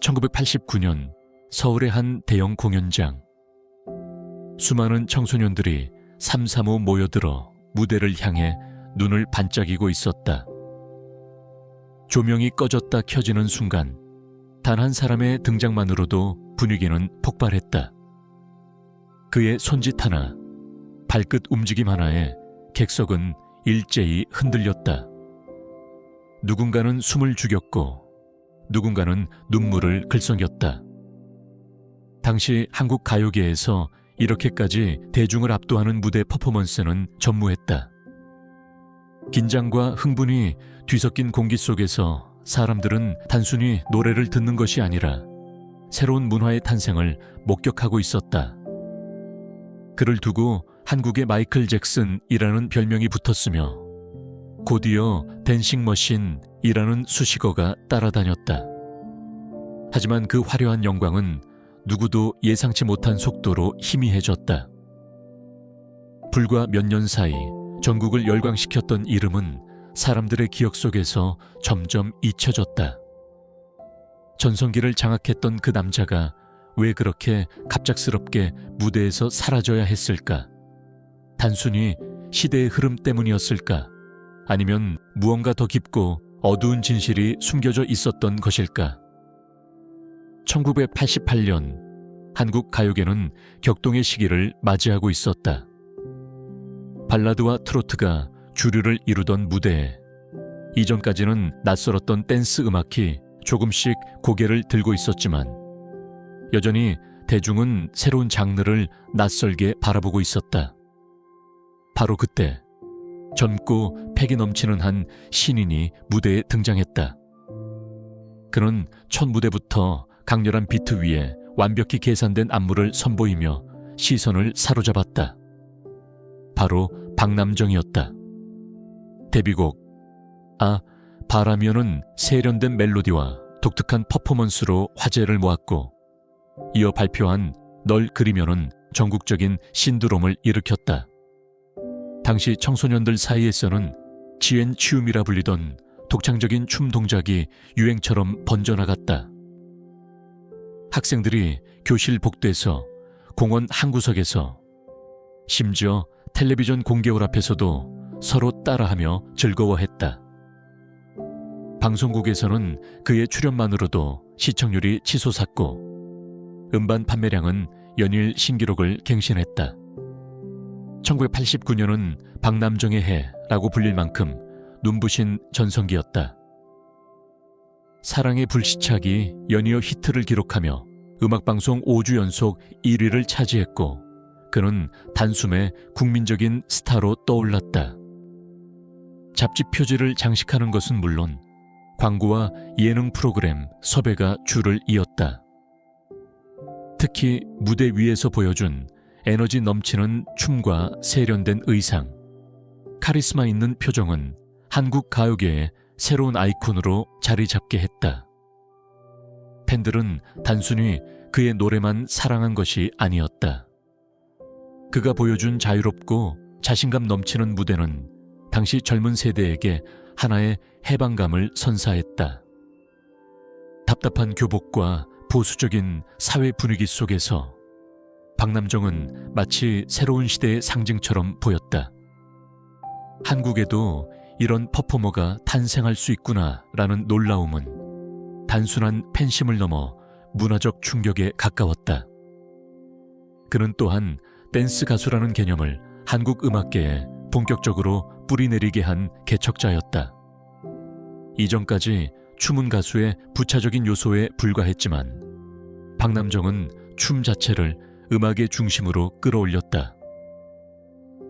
1989년 서울의 한 대형 공연장. 수많은 청소년들이 삼삼오오 모여들어 무대를 향해 눈을 반짝이고 있었다. 조명이 꺼졌다 켜지는 순간 단 한 사람의 등장만으로도 분위기는 폭발했다. 그의 손짓 하나, 발끝 움직임 하나에 객석은 일제히 흔들렸다. 누군가는 숨을 죽였고 누군가는 눈물을 글썽였다. 당시 한국 가요계에서 이렇게까지 대중을 압도하는 무대 퍼포먼스는 전무했다. 긴장과 흥분이 뒤섞인 공기 속에서 사람들은 단순히 노래를 듣는 것이 아니라 새로운 문화의 탄생을 목격하고 있었다. 그를 두고 한국의 마이클 잭슨이라는 별명이 붙었으며 곧이어 댄싱 머신이라는 수식어가 따라다녔다. 하지만 그 화려한 영광은 누구도 예상치 못한 속도로 희미해졌다. 불과 몇 년 사이 전국을 열광시켰던 이름은 사람들의 기억 속에서 점점 잊혀졌다. 전성기를 장악했던 그 남자가 왜 그렇게 갑작스럽게 무대에서 사라져야 했을까? 단순히 시대의 흐름 때문이었을까? 아니면 무언가 더 깊고 어두운 진실이 숨겨져 있었던 것일까? 1988년 한국 가요계는 격동의 시기를 맞이하고 있었다. 발라드와 트로트가 주류를 이루던 무대에 이전까지는 낯설었던 댄스 음악이 조금씩 고개를 들고 있었지만 여전히 대중은 새로운 장르를 낯설게 바라보고 있었다. 바로 그때 젊고 패기 넘치는 한 신인이 무대에 등장했다. 그는 첫 무대부터 강렬한 비트 위에 완벽히 계산된 안무를 선보이며 시선을 사로잡았다. 바로 박남정이었다. 데뷔곡 바람이여는 세련된 멜로디와 독특한 퍼포먼스로 화제를 모았고 이어 발표한 널 그리면은 전국적인 신드롬을 일으켰다. 당시 청소년들 사이에서는 GN춤이라 불리던 독창적인 춤 동작이 유행처럼 번져나갔다. 학생들이 교실 복도에서, 공원 한 구석에서, 심지어 텔레비전 공개홀 앞에서도 서로 따라하며 즐거워했다. 방송국에서는 그의 출연만으로도 시청률이 치솟았고 음반 판매량은 연일 신기록을 갱신했다. 1989년은 박남정의 해라고 불릴 만큼 눈부신 전성기였다. 사랑의 불시착이 연이어 히트를 기록하며 음악방송 5주 연속 1위를 차지했고 그는 단숨에 국민적인 스타로 떠올랐다. 잡지 표지를 장식하는 것은 물론 광고와 예능 프로그램 섭외가 줄을 이었다. 특히 무대 위에서 보여준 에너지 넘치는 춤과 세련된 의상, 카리스마 있는 표정은 한국 가요계의 새로운 아이콘으로 자리 잡게 했다. 팬들은 단순히 그의 노래만 사랑한 것이 아니었다. 그가 보여준 자유롭고 자신감 넘치는 무대는 당시 젊은 세대에게 하나의 해방감을 선사했다. 답답한 교복과 보수적인 사회 분위기 속에서 박남정은 마치 새로운 시대의 상징처럼 보였다. 한국에도 이런 퍼포머가 탄생할 수 있구나라는 놀라움은 단순한 팬심을 넘어 문화적 충격에 가까웠다. 그는 또한 댄스 가수라는 개념을 한국 음악계에 본격적으로 뿌리내리게 한 개척자였다. 이전까지 춤은 가수의 부차적인 요소에 불과했지만 박남정은 춤 자체를 음악의 중심으로 끌어올렸다.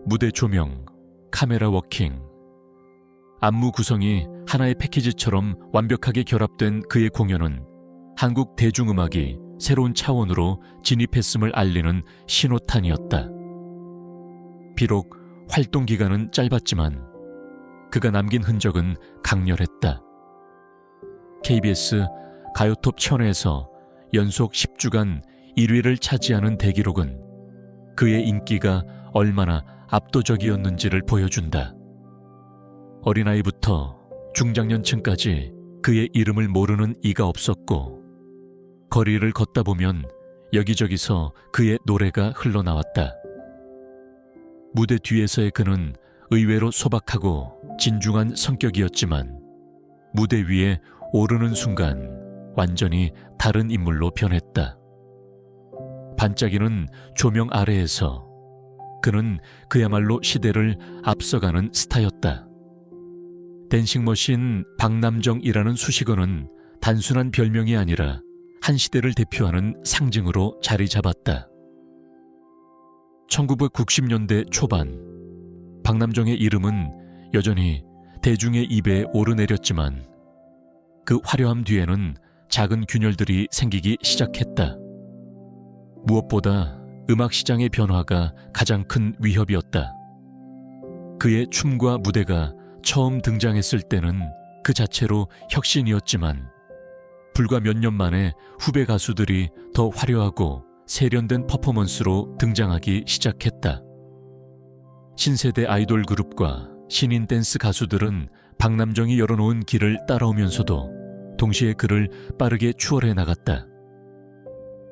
무대 조명, 카메라 워킹, 안무 구성이 하나의 패키지처럼 완벽하게 결합된 그의 공연은 한국 대중음악이 새로운 차원으로 진입했음을 알리는 신호탄이었다. 비록 활동 기간은 짧았지만 그가 남긴 흔적은 강렬했다. KBS 가요톱 1000에서 연속 10주간 1위를 차지하는 대기록은 그의 인기가 얼마나 압도적이었는지를 보여준다. 어린아이부터 중장년층까지 그의 이름을 모르는 이가 없었고 거리를 걷다 보면 여기저기서 그의 노래가 흘러나왔다. 무대 뒤에서의 그는 의외로 소박하고 진중한 성격이었지만 무대 위에 오르는 순간 완전히 다른 인물로 변했다. 반짝이는 조명 아래에서 그는 그야말로 시대를 앞서가는 스타였다. 댄싱머신 박남정이라는 수식어는 단순한 별명이 아니라 한 시대를 대표하는 상징으로 자리 잡았다. 1990년대 초반, 박남정의 이름은 여전히 대중의 입에 오르내렸지만 그 화려함 뒤에는 작은 균열들이 생기기 시작했다. 무엇보다 음악 시장의 변화가 가장 큰 위협이었다. 그의 춤과 무대가 처음 등장했을 때는 그 자체로 혁신이었지만 불과 몇 년 만에 후배 가수들이 더 화려하고 세련된 퍼포먼스로 등장하기 시작했다. 신세대 아이돌 그룹과 신인 댄스 가수들은 박남정이 열어놓은 길을 따라오면서도 동시에 그를 빠르게 추월해 나갔다.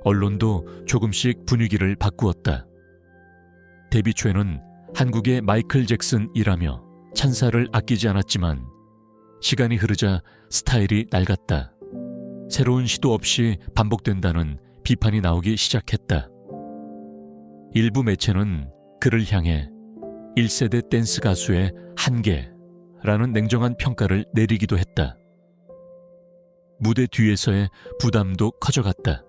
언론도 조금씩 분위기를 바꾸었다. 데뷔 초에는 한국의 마이클 잭슨이라며 찬사를 아끼지 않았지만 시간이 흐르자 스타일이 낡았다. 새로운 시도 없이 반복된다는 비판이 나오기 시작했다. 일부 매체는 그를 향해 1세대 댄스 가수의 한계라는 냉정한 평가를 내리기도 했다. 무대 뒤에서의 부담도 커져갔다.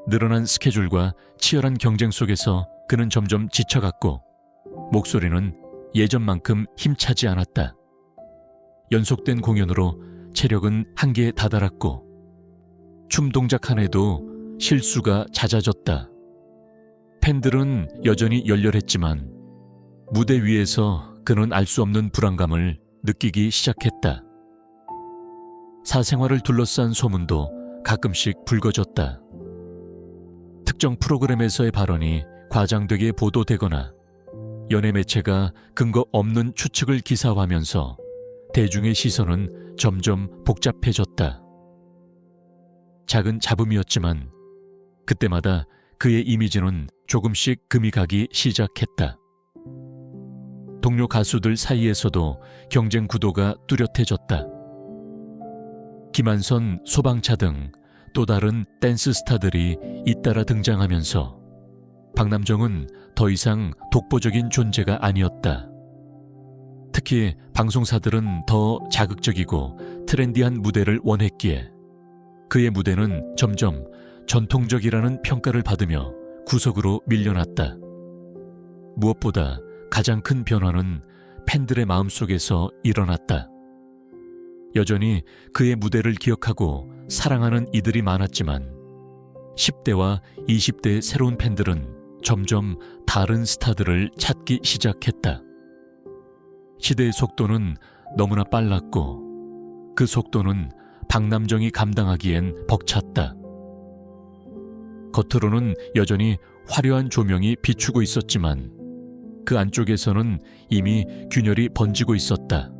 늘어난 스케줄과 치열한 경쟁 속에서 그는 점점 지쳐갔고 목소리는 예전만큼 힘차지 않았다. 연속된 공연으로 체력은 한계에 다다랐고 춤 동작 하나에도 실수가 잦아졌다. 팬들은 여전히 열렬했지만 무대 위에서 그는 알 수 없는 불안감을 느끼기 시작했다. 사생활을 둘러싼 소문도 가끔씩 불거졌다. 특정 프로그램에서의 발언이 과장되게 보도되거나 연예 매체가 근거 없는 추측을 기사화하면서 대중의 시선은 점점 복잡해졌다. 작은 잡음이었지만 그때마다 그의 이미지는 조금씩 금이 가기 시작했다. 동료 가수들 사이에서도 경쟁 구도가 뚜렷해졌다. 김한선, 소방차 등 또 다른 댄스 스타들이 잇따라 등장하면서 박남정은 더 이상 독보적인 존재가 아니었다. 특히 방송사들은 더 자극적이고 트렌디한 무대를 원했기에 그의 무대는 점점 전통적이라는 평가를 받으며 구석으로 밀려났다. 무엇보다 가장 큰 변화는 팬들의 마음속에서 일어났다. 여전히 그의 무대를 기억하고 사랑하는 이들이 많았지만 10대와 20대의 새로운 팬들은 점점 다른 스타들을 찾기 시작했다. 시대의 속도는 너무나 빨랐고 그 속도는 박남정이 감당하기엔 벅찼다. 겉으로는 여전히 화려한 조명이 비추고 있었지만 그 안쪽에서는 이미 균열이 번지고 있었다.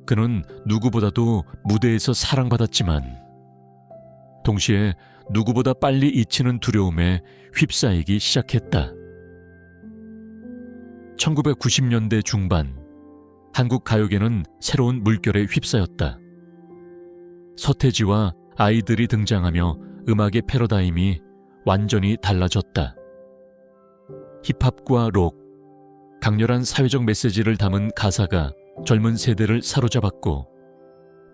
그는 누구보다도 무대에서 사랑받았지만 동시에 누구보다 빨리 잊히는 두려움에 휩싸이기 시작했다. 1990년대 중반, 한국 가요계는 새로운 물결에 휩싸였다. 서태지와 아이들이 등장하며 음악의 패러다임이 완전히 달라졌다. 힙합과 록, 강렬한 사회적 메시지를 담은 가사가 젊은 세대를 사로잡았고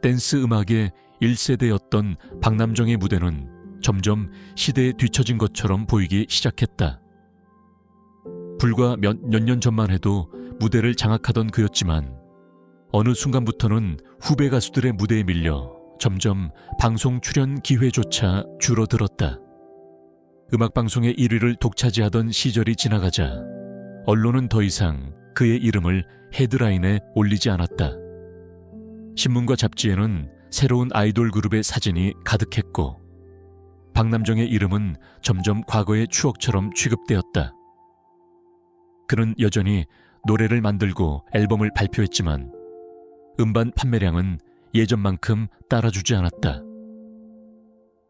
댄스 음악의 1세대였던 박남정의 무대는 점점 시대에 뒤처진 것처럼 보이기 시작했다. 불과 몇 년 전만 해도 무대를 장악하던 그였지만 어느 순간부터는 후배 가수들의 무대에 밀려 점점 방송 출연 기회조차 줄어들었다. 음악방송의 1위를 독차지하던 시절이 지나가자 언론은 더 이상 그의 이름을 헤드라인에 올리지 않았다. 신문과 잡지에는 새로운 아이돌 그룹의 사진이 가득했고 박남정의 이름은 점점 과거의 추억처럼 취급되었다. 그는 여전히 노래를 만들고 앨범을 발표했지만 음반 판매량은 예전만큼 따라주지 않았다.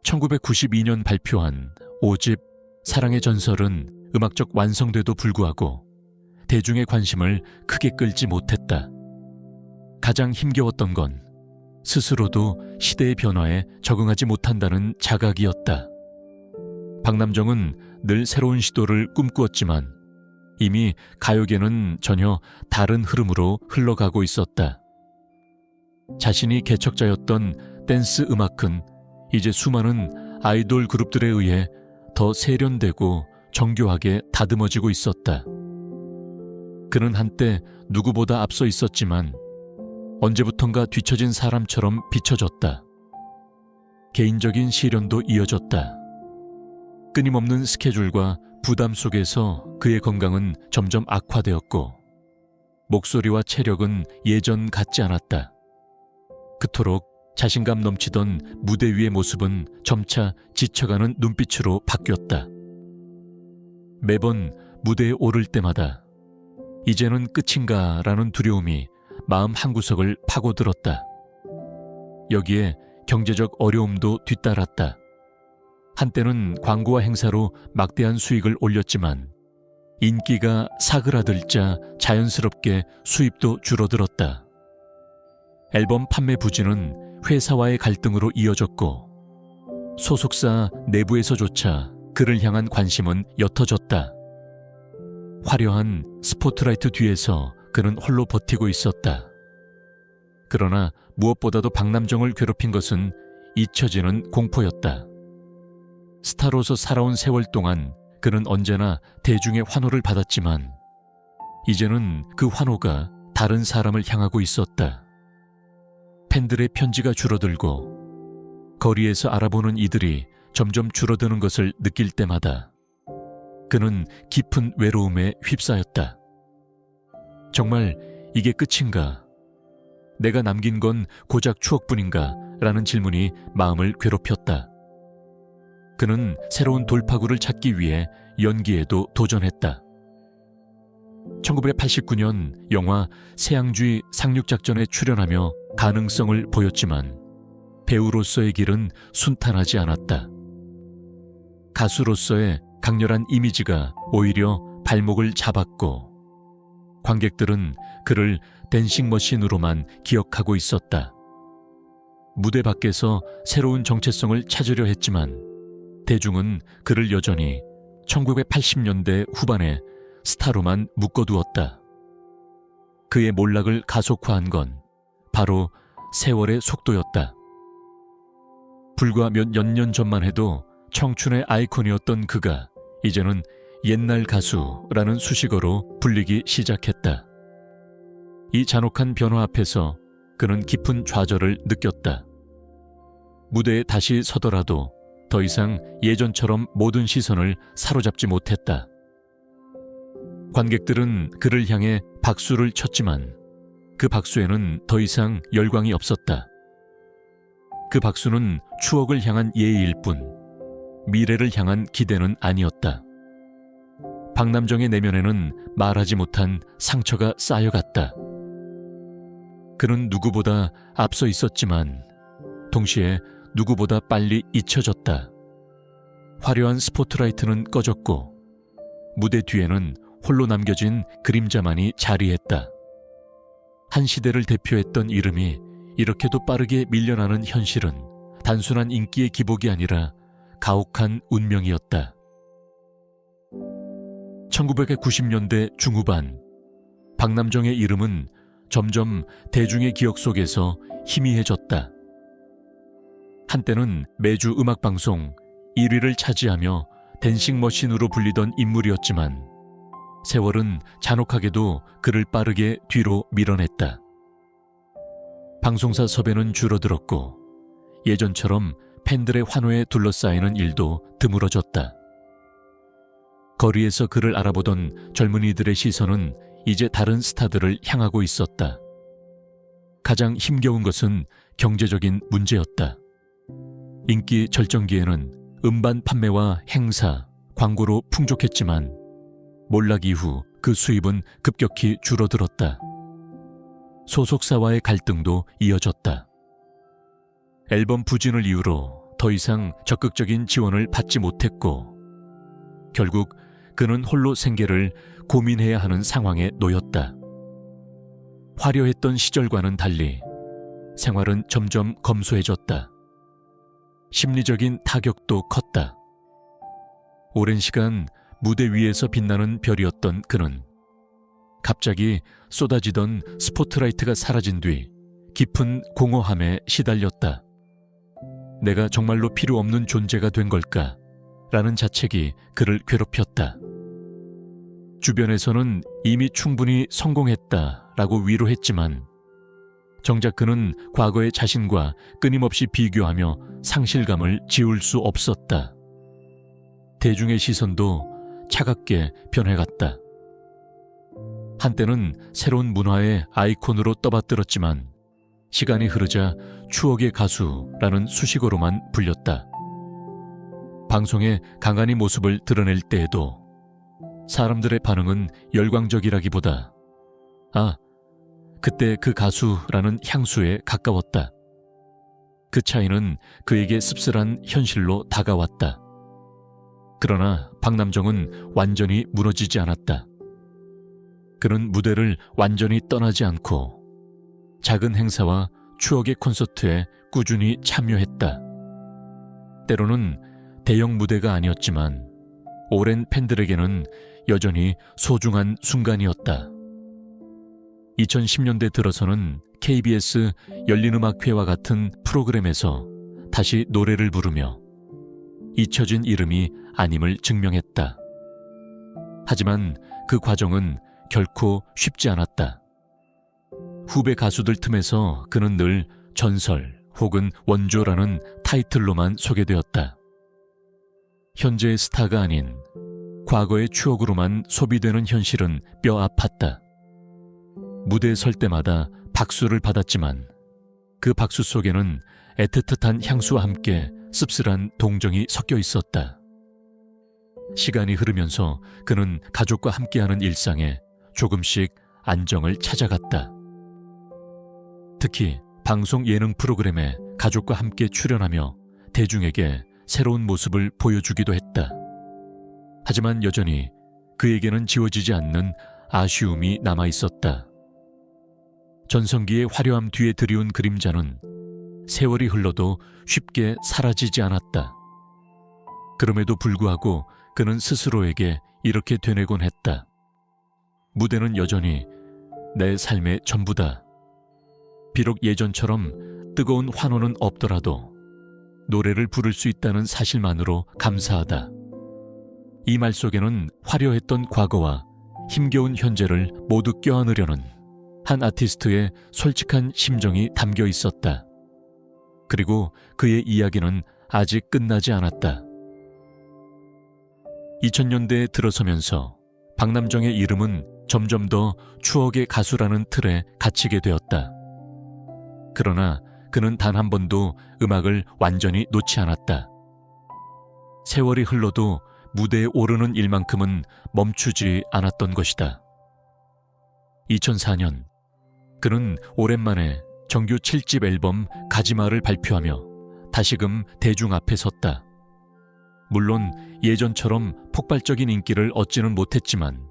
1992년 발표한 5집 사랑의 전설은 음악적 완성돼도 불구하고 대중의 관심을 크게 끌지 못했다. 가장 힘겨웠던 건 스스로도 시대의 변화에 적응하지 못한다는 자각이었다. 박남정은 늘 새로운 시도를 꿈꾸었지만 이미 가요계는 전혀 다른 흐름으로 흘러가고 있었다. 자신이 개척자였던 댄스 음악은 이제 수많은 아이돌 그룹들에 의해 더 세련되고 정교하게 다듬어지고 있었다. 그는 한때 누구보다 앞서 있었지만 언제부턴가 뒤처진 사람처럼 비춰졌다. 개인적인 시련도 이어졌다. 끊임없는 스케줄과 부담 속에서 그의 건강은 점점 악화되었고 목소리와 체력은 예전 같지 않았다. 그토록 자신감 넘치던 무대 위의 모습은 점차 지쳐가는 눈빛으로 바뀌었다. 매번 무대에 오를 때마다 이제는 끝인가 라는 두려움이 마음 한구석을 파고들었다. 여기에 경제적 어려움도 뒤따랐다. 한때는 광고와 행사로 막대한 수익을 올렸지만 인기가 사그라들자 자연스럽게 수입도 줄어들었다. 앨범 판매 부진은 회사와의 갈등으로 이어졌고 소속사 내부에서조차 그를 향한 관심은 옅어졌다. 화려한 스포트라이트 뒤에서 그는 홀로 버티고 있었다. 그러나 무엇보다도 박남정을 괴롭힌 것은 잊혀지는 공포였다. 스타로서 살아온 세월 동안 그는 언제나 대중의 환호를 받았지만 이제는 그 환호가 다른 사람을 향하고 있었다. 팬들의 편지가 줄어들고 거리에서 알아보는 이들이 점점 줄어드는 것을 느낄 때마다 그는 깊은 외로움에 휩싸였다. 정말 이게 끝인가? 내가 남긴 건 고작 추억뿐인가? 라는 질문이 마음을 괴롭혔다. 그는 새로운 돌파구를 찾기 위해 연기에도 도전했다. 1989년 영화 세양쥐 상륙작전에 출연하며 가능성을 보였지만 배우로서의 길은 순탄하지 않았다. 가수로서의 강렬한 이미지가 오히려 발목을 잡았고 관객들은 그를 댄싱 머신으로만 기억하고 있었다. 무대 밖에서 새로운 정체성을 찾으려 했지만 대중은 그를 여전히 1980년대 후반에 스타로만 묶어두었다. 그의 몰락을 가속화한 건 바로 세월의 속도였다. 불과 몇 년 전만 해도 청춘의 아이콘이었던 그가 이제는 옛날 가수라는 수식어로 불리기 시작했다. 이 잔혹한 변화 앞에서 그는 깊은 좌절을 느꼈다. 무대에 다시 서더라도 더 이상 예전처럼 모든 시선을 사로잡지 못했다. 관객들은 그를 향해 박수를 쳤지만 그 박수에는 더 이상 열광이 없었다. 그 박수는 추억을 향한 예의일 뿐 미래를 향한 기대는 아니었다. 박남정의 내면에는 말하지 못한 상처가 쌓여갔다. 그는 누구보다 앞서 있었지만 동시에 누구보다 빨리 잊혀졌다. 화려한 스포트라이트는 꺼졌고 무대 뒤에는 홀로 남겨진 그림자만이 자리했다. 한 시대를 대표했던 이름이 이렇게도 빠르게 밀려나는 현실은 단순한 인기의 기복이 아니라 가혹한 운명이었다. 1990년대 중후반 박남정의 이름은 점점 대중의 기억 속에서 희미해졌다. 한때는 매주 음악방송 1위를 차지하며 댄싱 머신으로 불리던 인물이었지만 세월은 잔혹하게도 그를 빠르게 뒤로 밀어냈다. 방송사 섭외는 줄어들었고 예전처럼 팬들의 환호에 둘러싸이는 일도 드물어졌다. 거리에서 그를 알아보던 젊은이들의 시선은 이제 다른 스타들을 향하고 있었다. 가장 힘겨운 것은 경제적인 문제였다. 인기 절정기에는 음반 판매와 행사, 광고로 풍족했지만 몰락 이후 그 수입은 급격히 줄어들었다. 소속사와의 갈등도 이어졌다. 앨범 부진을 이유로 더 이상 적극적인 지원을 받지 못했고 결국 그는 홀로 생계를 고민해야 하는 상황에 놓였다. 화려했던 시절과는 달리 생활은 점점 검소해졌다. 심리적인 타격도 컸다. 오랜 시간 무대 위에서 빛나는 별이었던 그는 갑자기 쏟아지던 스포트라이트가 사라진 뒤 깊은 공허함에 시달렸다. 내가 정말로 필요 없는 존재가 된 걸까? 라는 자책이 그를 괴롭혔다. 주변에서는 이미 충분히 성공했다라고 위로했지만 정작 그는 과거의 자신과 끊임없이 비교하며 상실감을 지울 수 없었다. 대중의 시선도 차갑게 변해갔다. 한때는 새로운 문화의 아이콘으로 떠받들었지만 시간이 흐르자 추억의 가수라는 수식어로만 불렸다. 방송에 간간히 모습을 드러낼 때에도 사람들의 반응은 열광적이라기보다 그때 그 가수라는 향수에 가까웠다. 그 차이는 그에게 씁쓸한 현실로 다가왔다. 그러나 박남정은 완전히 무너지지 않았다. 그는 무대를 완전히 떠나지 않고 작은 행사와 추억의 콘서트에 꾸준히 참여했다. 때로는 대형 무대가 아니었지만 오랜 팬들에게는 여전히 소중한 순간이었다. 2010년대 들어서는 KBS 열린음악회와 같은 프로그램에서 다시 노래를 부르며 잊혀진 이름이 아님을 증명했다. 하지만 그 과정은 결코 쉽지 않았다. 후배 가수들 틈에서 그는 늘 전설 혹은 원조라는 타이틀로만 소개되었다. 현재의 스타가 아닌 과거의 추억으로만 소비되는 현실은 뼈 아팠다. 무대에 설 때마다 박수를 받았지만 그 박수 속에는 애틋한 향수와 함께 씁쓸한 동정이 섞여 있었다. 시간이 흐르면서 그는 가족과 함께하는 일상에 조금씩 안정을 찾아갔다. 특히 방송 예능 프로그램에 가족과 함께 출연하며 대중에게 새로운 모습을 보여주기도 했다. 하지만 여전히 그에게는 지워지지 않는 아쉬움이 남아있었다. 전성기의 화려함 뒤에 드리운 그림자는 세월이 흘러도 쉽게 사라지지 않았다. 그럼에도 불구하고 그는 스스로에게 이렇게 되뇌곤 했다. 무대는 여전히 내 삶의 전부다. 비록 예전처럼 뜨거운 환호는 없더라도 노래를 부를 수 있다는 사실만으로 감사하다. 이 말 속에는 화려했던 과거와 힘겨운 현재를 모두 껴안으려는 한 아티스트의 솔직한 심정이 담겨 있었다. 그리고 그의 이야기는 아직 끝나지 않았다. 2000년대에 들어서면서 박남정의 이름은 점점 더 추억의 가수라는 틀에 갇히게 되었다. 그러나 그는 단 한 번도 음악을 완전히 놓지 않았다. 세월이 흘러도 무대에 오르는 일만큼은 멈추지 않았던 것이다. 2004년 그는 오랜만에 정규 7집 앨범 가지마를 발표하며 다시금 대중 앞에 섰다. 물론 예전처럼 폭발적인 인기를 얻지는 못했지만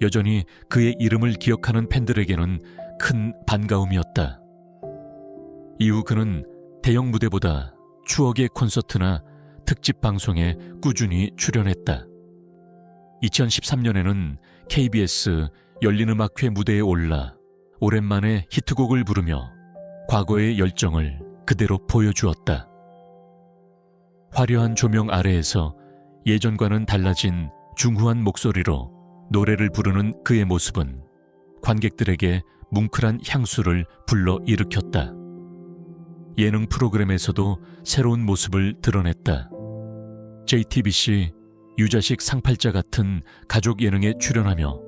여전히 그의 이름을 기억하는 팬들에게는 큰 반가움이었다. 이후 그는 대형 무대보다 추억의 콘서트나 특집 방송에 꾸준히 출연했다. 2013년에는 KBS 열린음악회 무대에 올라 오랜만에 히트곡을 부르며 과거의 열정을 그대로 보여주었다. 화려한 조명 아래에서 예전과는 달라진 중후한 목소리로 노래를 부르는 그의 모습은 관객들에게 뭉클한 향수를 불러일으켰다. 예능 프로그램에서도 새로운 모습을 드러냈다. JTBC 유자식 상팔자 같은 가족 예능에 출연하며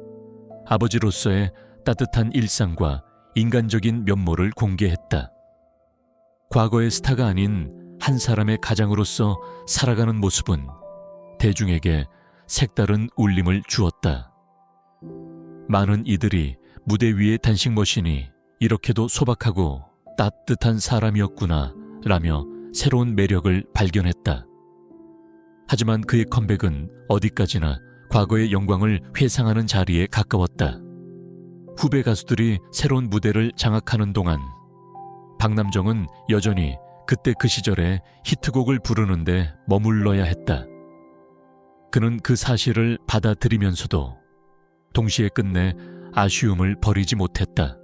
아버지로서의 따뜻한 일상과 인간적인 면모를 공개했다. 과거의 스타가 아닌 한 사람의 가장으로서 살아가는 모습은 대중에게 색다른 울림을 주었다. 많은 이들이 무대 위의 단식 머신이 이렇게도 소박하고 따뜻한 사람이었구나 라며 새로운 매력을 발견했다. 하지만 그의 컴백은 어디까지나 과거의 영광을 회상하는 자리에 가까웠다. 후배 가수들이 새로운 무대를 장악하는 동안 박남정은 여전히 그때 그 시절에 히트곡을 부르는데 머물러야 했다. 그는 그 사실을 받아들이면서도 동시에 끝내 아쉬움을 버리지 못했다.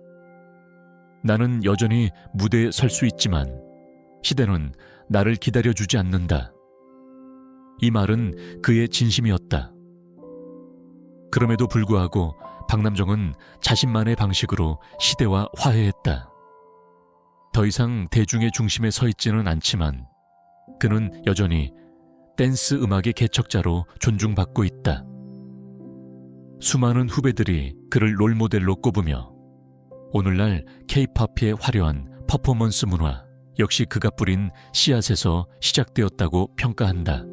나는 여전히 무대에 설 수 있지만 시대는 나를 기다려주지 않는다. 이 말은 그의 진심이었다. 그럼에도 불구하고 박남정은 자신만의 방식으로 시대와 화해했다. 더 이상 대중의 중심에 서 있지는 않지만 그는 여전히 댄스 음악의 개척자로 존중받고 있다. 수많은 후배들이 그를 롤모델로 꼽으며 오늘날 K-팝의 화려한 퍼포먼스 문화 역시 그가 뿌린 씨앗에서 시작되었다고 평가한다.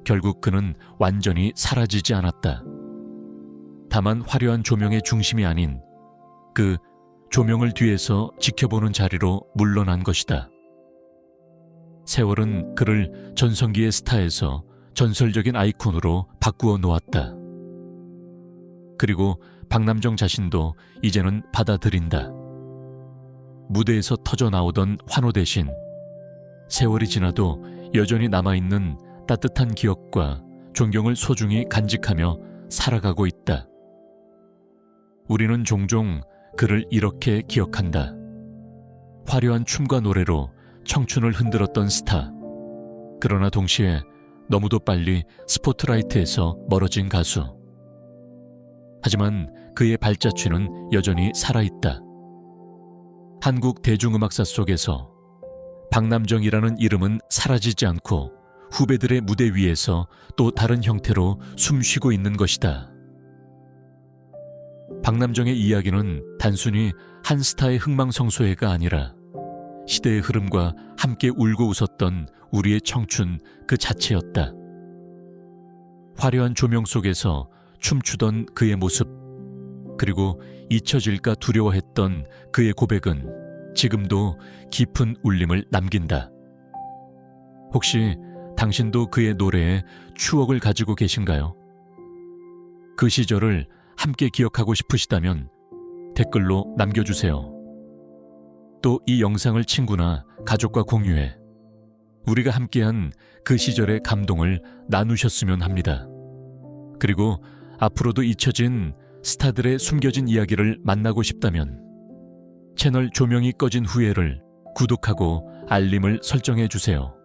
결국 그는 완전히 사라지지 않았다. 다만 화려한 조명의 중심이 아닌 그 조명을 뒤에서 지켜보는 자리로 물러난 것이다. 세월은 그를 전성기의 스타에서 전설적인 아이콘으로 바꾸어 놓았다. 그리고 박남정 자신도 이제는 받아들인다. 무대에서 터져 나오던 환호 대신 세월이 지나도 여전히 남아있는 따뜻한 기억과 존경을 소중히 간직하며 살아가고 있다. 우리는 종종 그를 이렇게 기억한다. 화려한 춤과 노래로 청춘을 흔들었던 스타. 그러나 동시에 너무도 빨리 스포트라이트에서 멀어진 가수. 하지만 그의 발자취는 여전히 살아있다. 한국 대중음악사 속에서 박남정이라는 이름은 사라지지 않고 후배들의 무대 위에서 또 다른 형태로 숨쉬고 있는 것이다. 박남정의 이야기는 단순히 한 스타의 흥망성쇠가 아니라 시대의 흐름과 함께 울고 웃었던 우리의 청춘 그 자체였다. 화려한 조명 속에서 춤추던 그의 모습, 그리고 잊혀질까 두려워했던 그의 고백은 지금도 깊은 울림을 남긴다. 혹시 당신도 그의 노래에 추억을 가지고 계신가요? 그 시절을 함께 기억하고 싶으시다면 댓글로 남겨주세요. 또 이 영상을 친구나 가족과 공유해 우리가 함께한 그 시절의 감동을 나누셨으면 합니다. 그리고 앞으로도 잊혀진 스타들의 숨겨진 이야기를 만나고 싶다면 채널 조명이 꺼진 후에를 구독하고 알림을 설정해 주세요.